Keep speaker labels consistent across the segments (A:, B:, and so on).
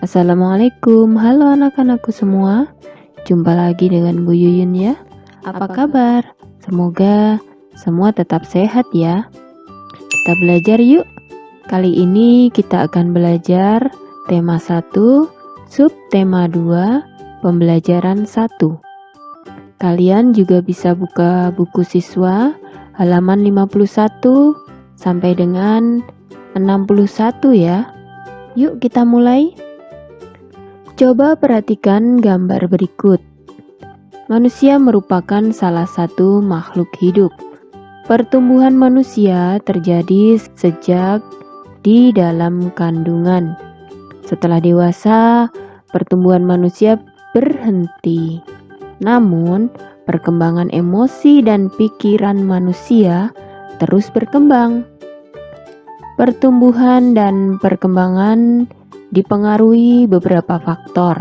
A: Assalamualaikum, halo anak-anakku semua. Jumpa lagi dengan Bu Yuyun ya. Apa kabar? Semoga semua tetap sehat ya. Kita belajar yuk. Kali ini kita akan belajar tema 1, subtema 2, pembelajaran 1. Kalian juga bisa buka buku siswa halaman 51 sampai dengan 61 ya. Yuk kita mulai. Coba perhatikan gambar berikut. Manusia merupakan salah satu makhluk hidup. Pertumbuhan manusia terjadi sejak di dalam kandungan. Setelah dewasa, pertumbuhan manusia berhenti. Namun, perkembangan emosi dan pikiran manusia terus berkembang. Pertumbuhan dan perkembangan dipengaruhi beberapa faktor.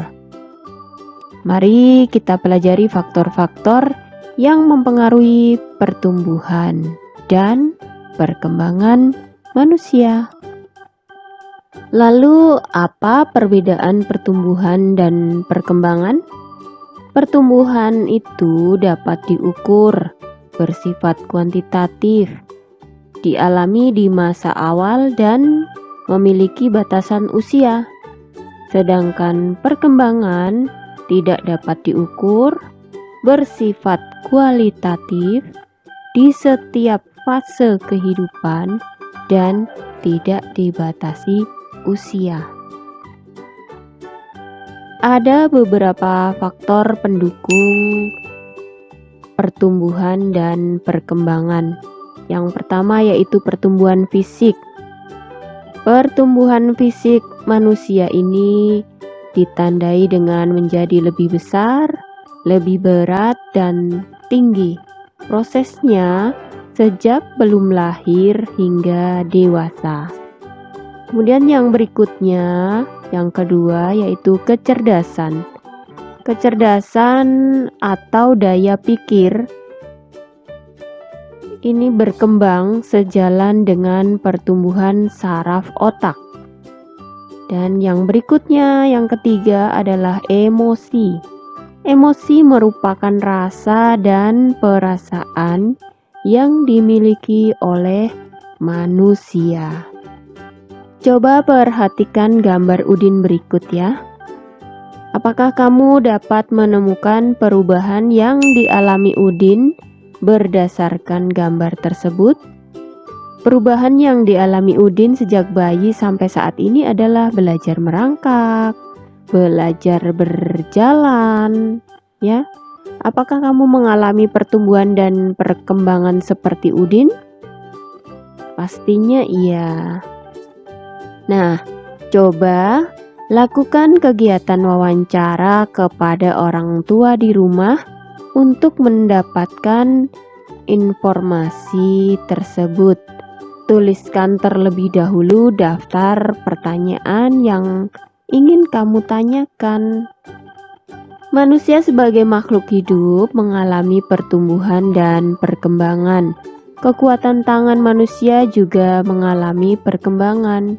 A: Mari kita pelajari faktor-faktor yang mempengaruhi pertumbuhan dan perkembangan manusia. Lalu, apa perbedaan pertumbuhan dan perkembangan? Pertumbuhan itu dapat diukur, bersifat kuantitatif, dialami di masa awal dan memiliki batasan usia, sedangkan perkembangan tidak dapat diukur, bersifat kualitatif di setiap fase kehidupan dan tidak dibatasi usia. Ada beberapa faktor pendukung pertumbuhan dan perkembangan. Yang pertama yaitu pertumbuhan fisik. Pertumbuhan fisik manusia ini ditandai dengan menjadi lebih besar, lebih berat, dan tinggi. Prosesnya sejak belum lahir hingga dewasa. Kemudian yang berikutnya, yang kedua yaitu kecerdasan. Kecerdasan atau daya pikir ini berkembang sejalan dengan pertumbuhan saraf otak. Dan yang berikutnya, yang ketiga adalah emosi. Emosi merupakan rasa dan perasaan yang dimiliki oleh manusia. Coba perhatikan gambar Udin berikut ya. Apakah kamu dapat menemukan perubahan yang dialami Udin berdasarkan gambar tersebut? Perubahan yang dialami Udin sejak bayi sampai saat ini adalah belajar merangkak, belajar berjalan, ya. Apakah kamu mengalami pertumbuhan dan perkembangan seperti Udin? Pastinya iya. Nah, coba lakukan kegiatan wawancara kepada orang tua di rumah untuk mendapatkan informasi tersebut. Tuliskan terlebih dahulu daftar pertanyaan yang ingin kamu tanyakan. Manusia sebagai makhluk hidup mengalami pertumbuhan dan perkembangan. Kekuatan tangan manusia juga mengalami perkembangan.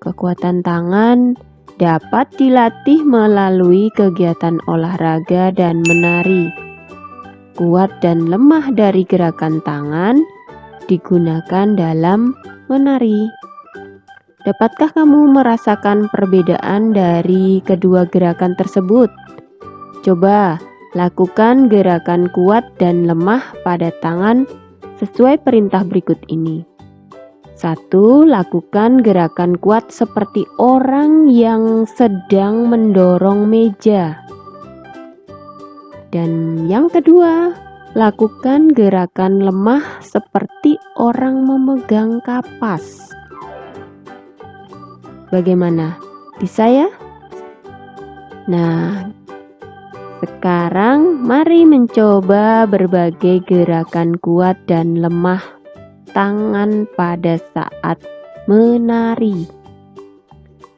A: Kekuatan tangan dapat dilatih melalui kegiatan olahraga dan menari. Kuat dan lemah dari gerakan tangan digunakan dalam menari. Dapatkah kamu merasakan perbedaan dari kedua gerakan tersebut? Coba lakukan gerakan kuat dan lemah pada tangan sesuai perintah berikut ini. 1. Lakukan gerakan kuat seperti orang yang sedang mendorong meja. Dan yang kedua, lakukan gerakan lemah seperti orang memegang kapas. Bagaimana? Bisa ya? Nah, sekarang mari mencoba berbagai gerakan kuat dan lemah tangan pada saat menari.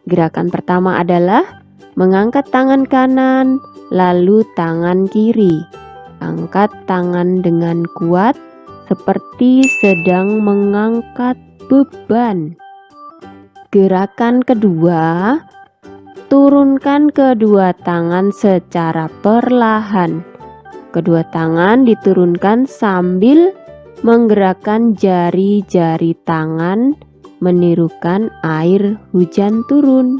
A: Gerakan pertama adalah mengangkat tangan kanan, lalu tangan kiri. Angkat tangan dengan kuat seperti sedang mengangkat beban. Gerakan kedua, Turunkan kedua tangan secara perlahan. Kedua tangan diturunkan sambil menggerakkan jari-jari tangan menirukan air hujan turun.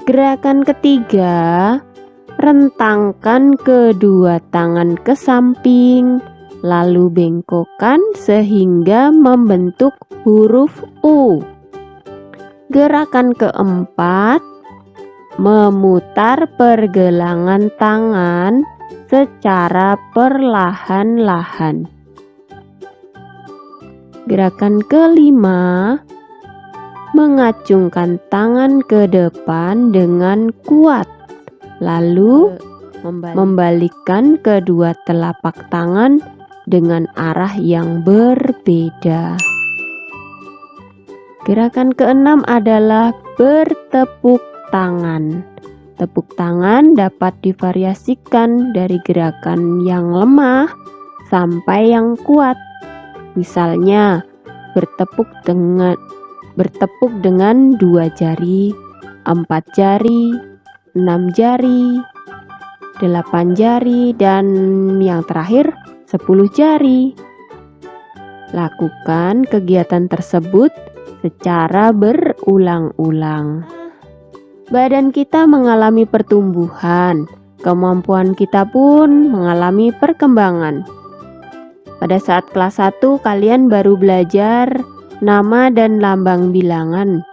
A: Gerakan ketiga, rentangkan kedua tangan ke samping, lalu bengkokkan sehingga membentuk huruf U. Gerakan keempat, memutar pergelangan tangan secara perlahan-lahan. Gerakan kelima, mengacungkan tangan ke depan dengan kuat, lalu membalikkan kedua telapak tangan dengan arah yang berbeda. Gerakan keenam adalah bertepuk tangan. Tepuk tangan dapat divariasikan dari gerakan yang lemah sampai yang kuat. Misalnya, bertepuk dengan 2 jari, 4 jari, 6 jari, 8 jari, dan yang terakhir 10 jari. Lakukan kegiatan tersebut secara berulang-ulang. Badan kita mengalami pertumbuhan, kemampuan kita pun mengalami perkembangan. Pada saat kelas 1 kalian baru belajar nama dan lambang bilangan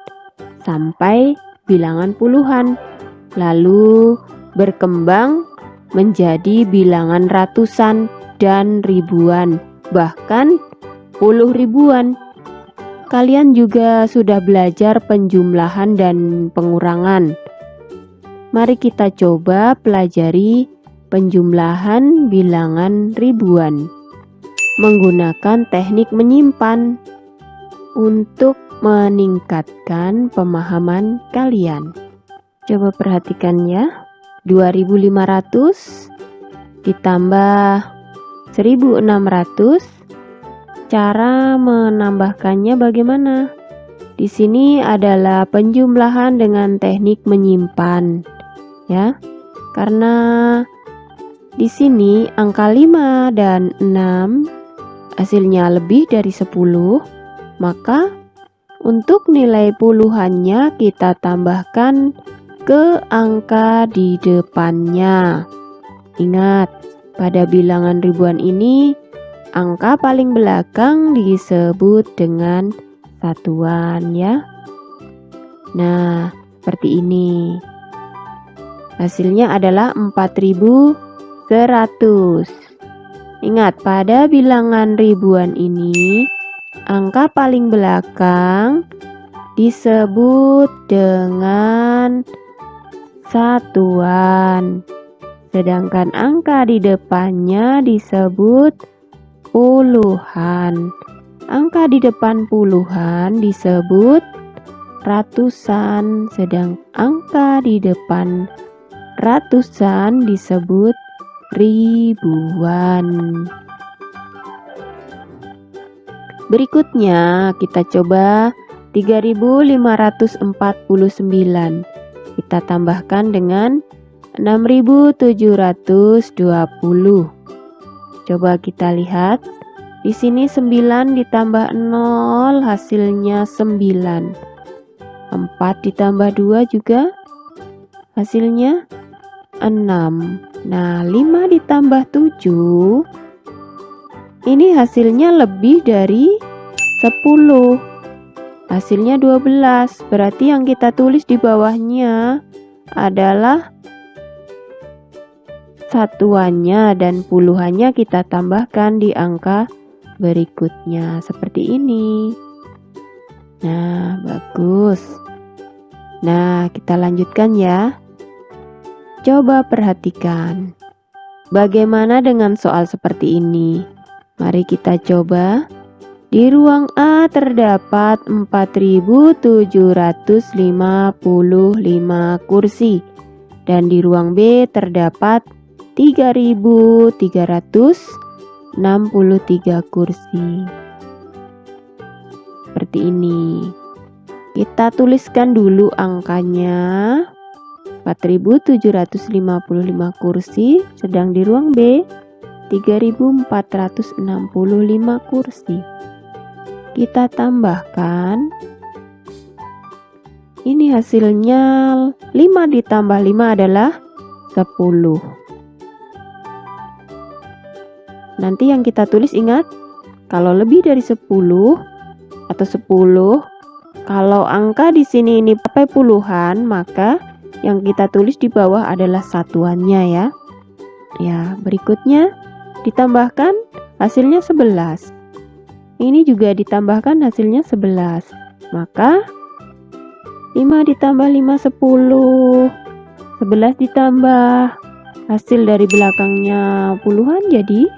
A: sampai bilangan puluhan, lalu berkembang menjadi bilangan ratusan dan ribuan, bahkan puluh ribuan. Kalian juga sudah belajar penjumlahan dan pengurangan. Mari kita coba pelajari penjumlahan bilangan ribuan menggunakan teknik menyimpan untuk meningkatkan pemahaman kalian. Coba perhatikan ya, 2500 ditambah 1600. Cara menambahkannya bagaimana? Di sini adalah penjumlahan dengan teknik menyimpan, ya. Karena di sini angka 5 dan 6 hasilnya lebih dari 10, maka untuk nilai puluhannya kita tambahkan ke angka di depannya. Ingat, pada bilangan ribuan ini angka paling belakang disebut dengan satuan ya. Nah, seperti ini. Hasilnya adalah 4100. Ingat, pada bilangan ribuan ini angka paling belakang disebut dengan satuan, sedangkan angka di depannya disebut puluhan. Angka di depan puluhan disebut ratusan, sedang angka di depan ratusan disebut ribuan. Berikutnya kita coba 3549. Kita tambahkan dengan 6720. Coba kita lihat. Di sini 9 ditambah 0 hasilnya 9. 4 ditambah 2 juga hasilnya 6. Nah, 5 ditambah 7 ini hasilnya lebih dari 10. Hasilnya 12. Berarti yang kita tulis di bawahnya adalah satuannya dan puluhannya kita tambahkan di angka berikutnya seperti ini. Nah, bagus. Nah, kita lanjutkan ya. Coba perhatikan. Bagaimana dengan soal seperti ini? Mari kita coba. Di ruang A terdapat 4755 kursi dan di ruang B terdapat 3363 kursi. Seperti ini. Kita tuliskan dulu angkanya. 4.755 kursi, sedang di ruang B 3.465 kursi. Kita tambahkan. Ini hasilnya 5 ditambah 5 adalah 10. Nanti yang kita tulis ingat, kalau lebih dari 10 atau 10, kalau angka di sini ini pakai puluhan, maka yang kita tulis di bawah adalah satuannya ya. Ya, berikutnya ditambahkan hasilnya 11. Ini juga ditambahkan hasilnya 11. Maka 5 ditambah 5 10. 11 ditambah hasil dari belakangnya puluhan jadi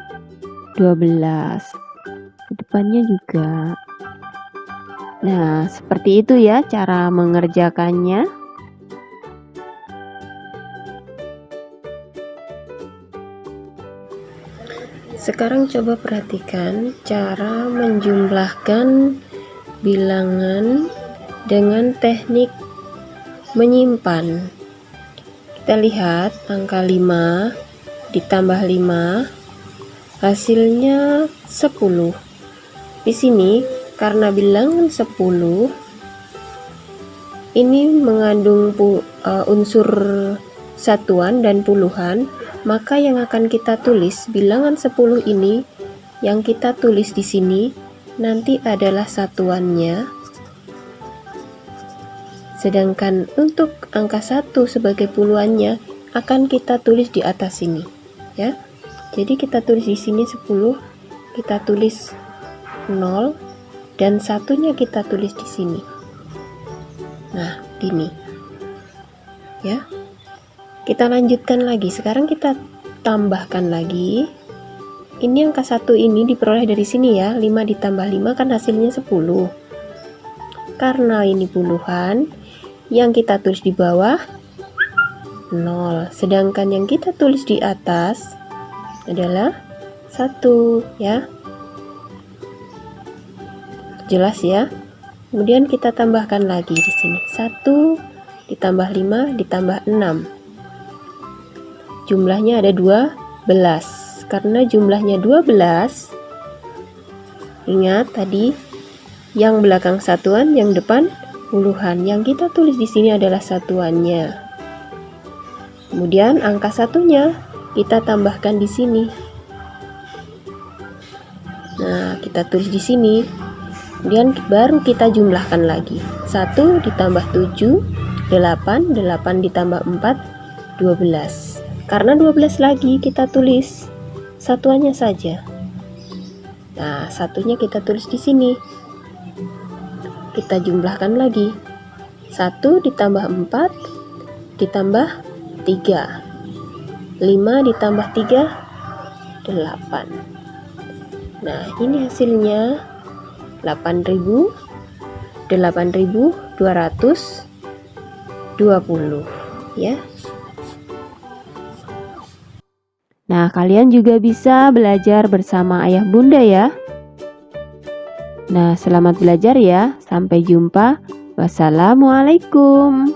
A: 12. Kedepannya juga. Nah, seperti itu ya cara mengerjakannya. Sekarang coba perhatikan cara menjumlahkan bilangan dengan teknik menyimpan. Kita lihat angka 5 ditambah 5 hasilnya 10. Di sini karena bilangan 10 ini mengandung unsur satuan dan puluhan, maka yang akan kita tulis bilangan 10 ini yang kita tulis di sini nanti adalah satuannya. Sedangkan untuk angka 1 sebagai puluhannya akan kita tulis di atas sini, ya. Jadi kita tulis di sini 10, kita tulis 0 dan satunya kita tulis di sini. Nah, gini. Ya. Kita lanjutkan lagi. Sekarang kita tambahkan lagi. Ini angka 1 ini diperoleh dari sini ya. 5 ditambah 5 kan hasilnya 10. Karena ini puluhan, yang kita tulis di bawah 0. Sedangkan yang kita tulis di atas adalah 1 ya. Jelas ya? Kemudian kita tambahkan lagi di sini. 1 ditambah 5 ditambah 6. Jumlahnya ada 12. Karena jumlahnya 12, ingat tadi yang belakang satuan, yang depan puluhan. Yang kita tulis di sini adalah satuannya. Kemudian angka satunya kita tambahkan di sini. Nah, kita tulis di sini. Kemudian baru kita jumlahkan lagi. 1 ditambah 7, 8, 8 ditambah 4, 12. Karena 12 lagi kita tulis satuannya saja. Nah, satunya kita tulis di sini. Kita jumlahkan lagi. 1 ditambah 4 ditambah 3. 5 ditambah 3, 8. Nah, ini hasilnya 8.220 ya. Nah, kalian juga bisa belajar bersama ayah bunda ya. Nah, selamat belajar ya. Sampai jumpa. Wassalamualaikum.